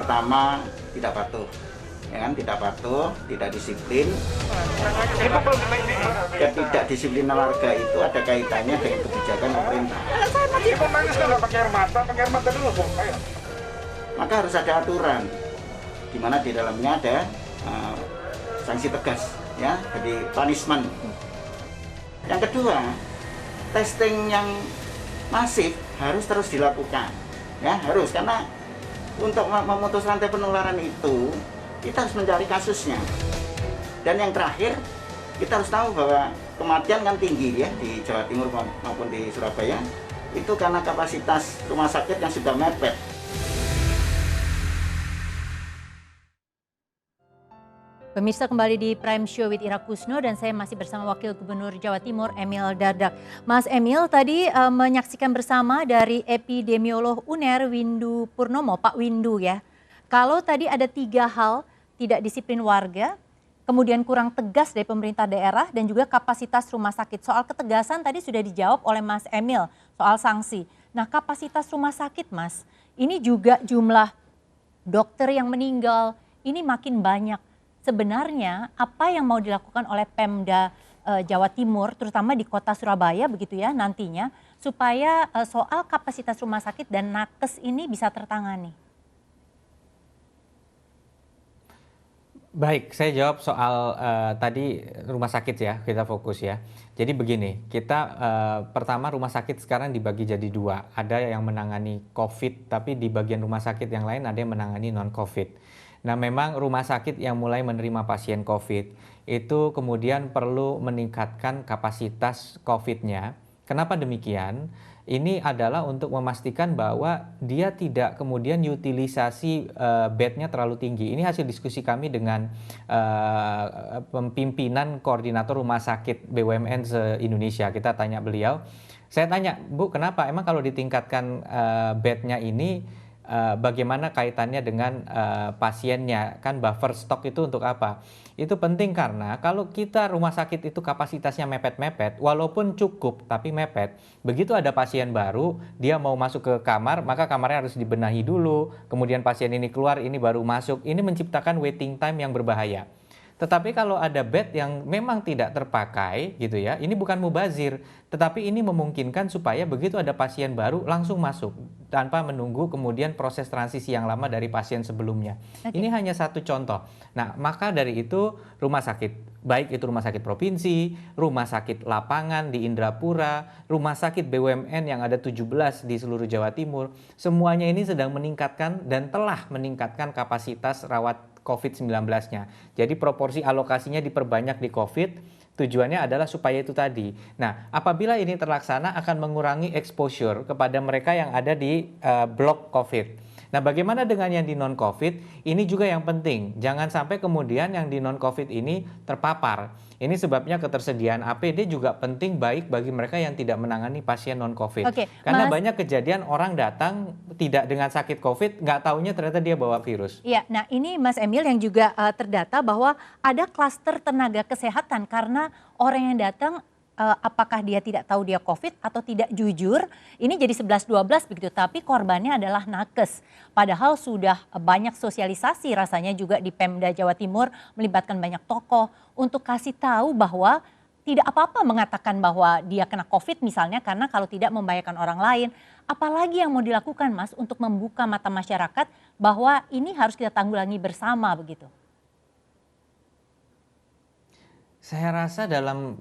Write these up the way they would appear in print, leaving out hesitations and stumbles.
pertama tidak patuh, ya kan, tidak patuh, tidak disiplin. Ketidakdisiplinan warga itu ada kaitannya dengan kebijakan pemerintah. Ibu nangis kalau pakai air mata dulu, Bung. Ayo. Maka harus ada aturan, di mana di dalamnya ada sanksi tegas, ya, jadi punishment. Yang kedua, testing yang masif harus terus dilakukan, ya, harus, karena untuk memutus rantai penularan itu kita harus mencari kasusnya. Dan yang terakhir, kita harus tahu bahwa kematian kan tinggi ya di Jawa Timur maupun di Surabaya, itu karena kapasitas rumah sakit yang sudah mepet. Pemirsa, kembali di Prime Show with Ira Kusno dan saya masih bersama Wakil Gubernur Jawa Timur Emil Dardak. Mas Emil tadi menyaksikan bersama dari epidemiolog UNER Windu Purnomo, Pak Windu ya. Kalau tadi ada 3 hal, tidak disiplin warga, kemudian kurang tegas dari pemerintah daerah dan juga kapasitas rumah sakit. Soal ketegasan tadi sudah dijawab oleh Mas Emil soal sanksi. Nah, kapasitas rumah sakit Mas, ini juga jumlah dokter yang meninggal ini makin banyak. Sebenarnya apa yang mau dilakukan oleh Pemda Jawa Timur, terutama di kota Surabaya begitu ya nantinya, supaya soal kapasitas rumah sakit dan nakes ini bisa tertangani? Baik, saya jawab soal tadi rumah sakit ya, kita fokus ya. Jadi begini, kita pertama rumah sakit sekarang dibagi jadi 2. Ada yang menangani COVID, tapi di bagian rumah sakit yang lain ada yang menangani non-COVID. Nah, memang rumah sakit yang mulai menerima pasien COVID itu kemudian perlu meningkatkan kapasitas COVID-nya. Kenapa demikian? Ini adalah untuk memastikan bahwa dia tidak kemudian utilisasi bednya terlalu tinggi. Ini hasil diskusi kami dengan pimpinan koordinator rumah sakit BUMN se-Indonesia. Kita tanya beliau, saya tanya, Bu, kenapa? Emang kalau ditingkatkan bednya ini, bagaimana kaitannya dengan pasiennya, kan buffer stok itu untuk apa? Itu penting karena kalau kita rumah sakit itu kapasitasnya mepet-mepet, walaupun cukup tapi mepet, begitu ada pasien baru, dia mau masuk ke kamar, maka kamarnya harus dibenahi dulu, kemudian pasien ini keluar, ini baru masuk, ini menciptakan waiting time yang berbahaya. Tetapi kalau ada bed yang memang tidak terpakai gitu ya, ini bukan mubazir, tetapi ini memungkinkan supaya begitu ada pasien baru langsung masuk tanpa menunggu kemudian proses transisi yang lama dari pasien sebelumnya. Oke. Ini hanya satu contoh. Nah, maka dari itu rumah sakit, baik itu rumah sakit provinsi, rumah sakit lapangan di Indrapura, rumah sakit BUMN yang ada 17 di seluruh Jawa Timur, semuanya ini sedang meningkatkan dan telah meningkatkan kapasitas rawat COVID-19-nya. Jadi proporsi alokasinya diperbanyak di COVID, tujuannya adalah supaya itu tadi. Nah, apabila ini terlaksana akan mengurangi exposure kepada mereka yang ada di blok COVID. Nah, bagaimana dengan yang di non-COVID? Ini juga yang penting. Jangan sampai kemudian yang di non-COVID ini terpapar. Ini sebabnya ketersediaan APD juga penting baik bagi mereka yang tidak menangani pasien non-COVID. Oke, Karena Mas. banyak kejadian orang datang tidak dengan sakit COVID, nggak taunya ternyata dia bawa virus. Iya, nah ini Mas Emil yang juga terdata bahwa ada klaster tenaga kesehatan karena orang yang datang apakah dia tidak tahu dia COVID atau tidak jujur, ini jadi 11-12 begitu, tapi korbannya adalah nakes. Padahal sudah banyak sosialisasi rasanya juga di Pemda Jawa Timur melibatkan banyak tokoh untuk kasih tahu bahwa tidak apa-apa mengatakan bahwa dia kena COVID misalnya karena kalau tidak membahayakan orang lain. Apalagi yang mau dilakukan Mas untuk membuka mata masyarakat bahwa ini harus kita tanggulangi bersama begitu. Saya rasa dalam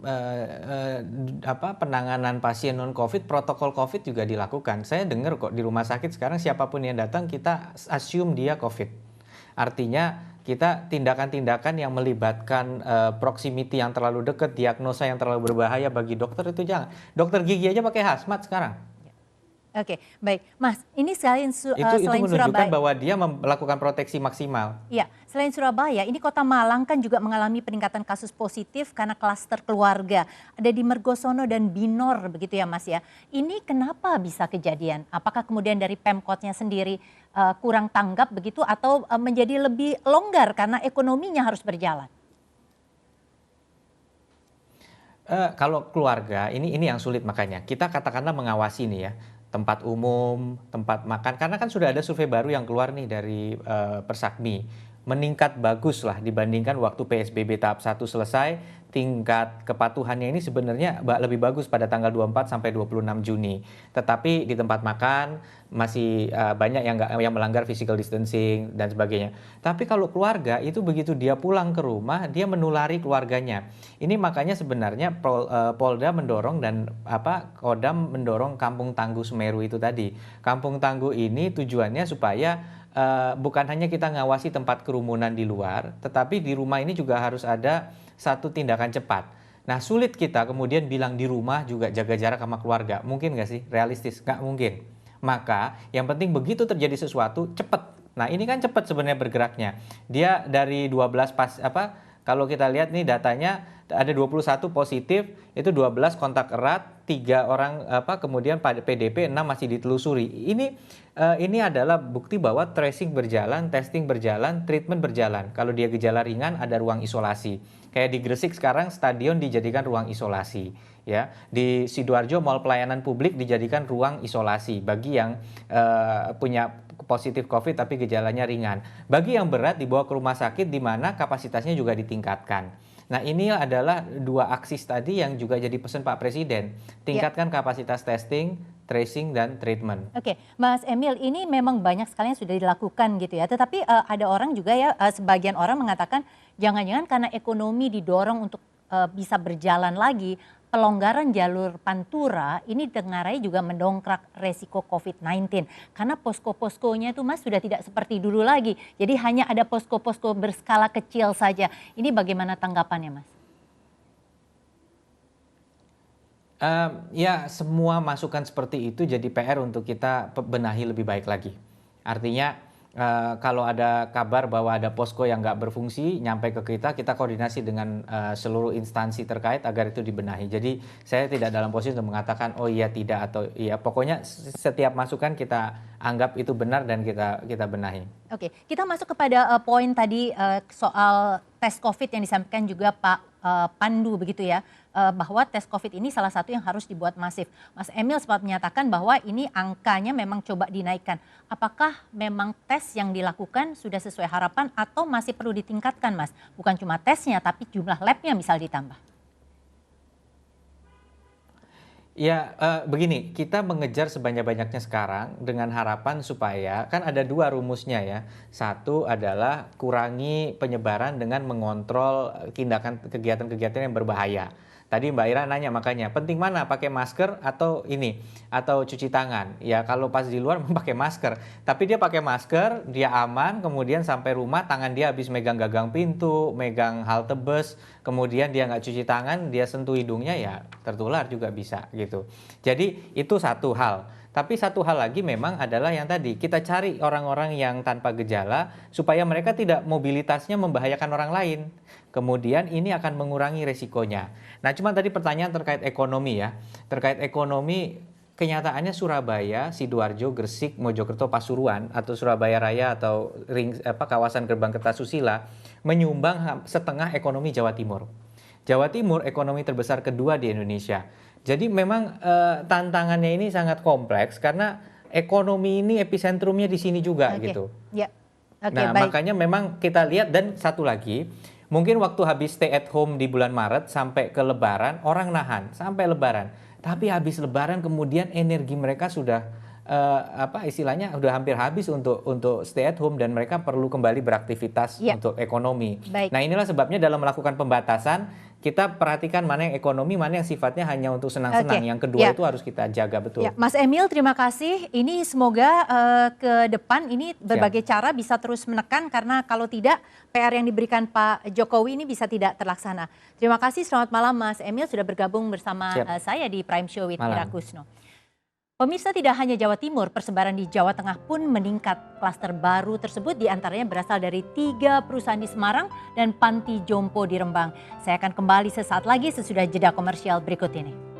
penanganan pasien non-COVID, protokol COVID juga dilakukan. Saya dengar kok di rumah sakit sekarang siapapun yang datang kita assume dia COVID. Artinya kita tindakan-tindakan yang melibatkan proximity yang terlalu dekat, diagnosa yang terlalu berbahaya bagi dokter itu jangan. Dokter gigi aja pakai hazmat sekarang. Oke, baik. Mas, ini selain Itu selain menunjukkan Surabaya. bahwa dia melakukan proteksi maksimal. Iya, selain Surabaya, ini Kota Malang kan juga mengalami peningkatan kasus positif karena klaster keluarga. Ada di Mergosono dan Binor begitu ya Mas ya. Ini kenapa bisa kejadian? Apakah kemudian dari Pemkotnya sendiri kurang tanggap begitu atau menjadi lebih longgar karena ekonominya harus berjalan? Kalau keluarga, ini yang sulit makanya. Kita katakanlah mengawasi nih ya. tempat umum, tempat makan. Karena kan sudah ada survei baru yang keluar nih dari Persakmi. Meningkat bagus lah dibandingkan waktu PSBB tahap 1 selesai. Tingkat kepatuhannya ini sebenarnya lebih bagus pada tanggal 24 sampai 26 Juni. Tetapi di tempat makan masih banyak yang melanggar physical distancing dan sebagainya. Tapi kalau keluarga itu begitu dia pulang ke rumah, dia menulari keluarganya. Ini makanya sebenarnya Polda mendorong dan Kodam mendorong Kampung Tangguh Semeru itu tadi. Kampung Tangguh ini tujuannya supaya bukan hanya kita ngawasi tempat kerumunan di luar, tetapi di rumah ini juga harus ada satu tindakan cepat. Nah, sulit kita kemudian bilang di rumah juga jaga jarak sama keluarga. Mungkin nggak sih? Realistis? Nggak mungkin. Maka yang penting begitu terjadi sesuatu, cepat. Nah, ini kan cepat sebenarnya bergeraknya. Dia dari 12 kalau kita lihat nih datanya ada 21 positif, itu 12 kontak erat, 3 orang kemudian pada PDP, 6 masih ditelusuri. Ini adalah bukti bahwa tracing berjalan, testing berjalan, treatment berjalan. Kalau dia gejala ringan ada ruang isolasi. Kayak di Gresik sekarang stadion dijadikan ruang isolasi, ya. Di Sidoarjo mall pelayanan publik dijadikan ruang isolasi bagi yang punya positif COVID tapi gejalanya ringan. Bagi yang berat dibawa ke rumah sakit di mana kapasitasnya juga ditingkatkan. Nah, ini adalah dua aksis tadi yang juga jadi pesan Pak Presiden. Tingkatkan kapasitas testing, tracing, dan treatment. Oke, Mas Emil, ini memang banyak sekali yang sudah dilakukan gitu ya. Tetapi ada orang juga ya, sebagian orang mengatakan jangan-jangan karena ekonomi didorong untuk bisa berjalan lagi, pelonggaran jalur Pantura ini dengarai juga mendongkrak resiko COVID-19. Karena posko-poskonya itu Mas sudah tidak seperti dulu lagi. Jadi hanya ada posko-posko berskala kecil saja. Ini bagaimana tanggapannya Mas? Ya, semua masukan seperti itu jadi PR untuk kita benahi lebih baik lagi. Artinya kalau ada kabar bahwa ada posko yang nggak berfungsi nyampe ke kita koordinasi dengan seluruh instansi terkait agar itu dibenahi. Jadi saya tidak dalam posisi untuk mengatakan oh iya tidak atau iya. Pokoknya setiap masukan kita anggap itu benar dan kita benahi. Oke, kita masuk kepada poin tadi soal tes COVID yang disampaikan juga Pak Pandu begitu ya, bahwa tes COVID ini salah satu yang harus dibuat masif. Mas Emil sempat menyatakan bahwa ini angkanya memang coba dinaikkan. Apakah memang tes yang dilakukan sudah sesuai harapan atau masih perlu ditingkatkan Mas? Bukan cuma tesnya tapi jumlah labnya misal ditambah. Ya, begini, kita mengejar sebanyak-banyaknya sekarang dengan harapan supaya, kan ada dua rumusnya ya. Satu adalah kurangi penyebaran dengan mengontrol kegiatan-kegiatan yang berbahaya. Tadi Mbak Ira nanya makanya, penting mana pakai masker atau cuci tangan? Ya kalau pas di luar pakai masker, tapi dia pakai masker, dia aman, kemudian sampai rumah tangan dia habis megang gagang pintu, megang halte bus, kemudian dia nggak cuci tangan, dia sentuh hidungnya ya tertular juga bisa gitu. Jadi itu satu hal. Tapi satu hal lagi memang adalah yang tadi, kita cari orang-orang yang tanpa gejala supaya mereka tidak mobilitasnya membahayakan orang lain. Kemudian ini akan mengurangi resikonya. Nah cuma tadi pertanyaan terkait ekonomi ya. Terkait ekonomi kenyataannya Surabaya, Sidoarjo, Gresik, Mojokerto, Pasuruan atau Surabaya Raya atau kawasan Gerbang Kertasusila menyumbang setengah ekonomi Jawa Timur. Jawa Timur ekonomi terbesar kedua di Indonesia. Jadi memang tantangannya ini sangat kompleks karena ekonomi ini episentrumnya di sini juga gitu. Ya. Nah baik. makanya memang kita lihat dan satu lagi, mungkin waktu habis stay at home di bulan Maret sampai ke Lebaran orang nahan sampai Lebaran. Tapi habis Lebaran kemudian energi mereka sudah istilahnya udah hampir habis untuk stay at home dan mereka perlu kembali beraktivitas untuk ekonomi. Baik. Nah inilah sebabnya dalam melakukan pembatasan kita perhatikan mana yang ekonomi, mana yang sifatnya hanya untuk senang-senang. Yang kedua itu harus kita jaga betul. Mas Emil terima kasih. Ini semoga ke depan ini berbagai cara bisa terus menekan karena kalau tidak PR yang diberikan Pak Jokowi ini bisa tidak terlaksana. Terima kasih, selamat malam Mas Emil sudah bergabung bersama saya di Prime Show with Ira Kusno. Pemirsa, tidak hanya Jawa Timur, persebaran di Jawa Tengah pun meningkat. Klaster baru tersebut diantaranya berasal dari 3 perusahaan di Semarang dan panti jompo di Rembang. Saya akan kembali sesaat lagi sesudah jeda komersial berikut ini.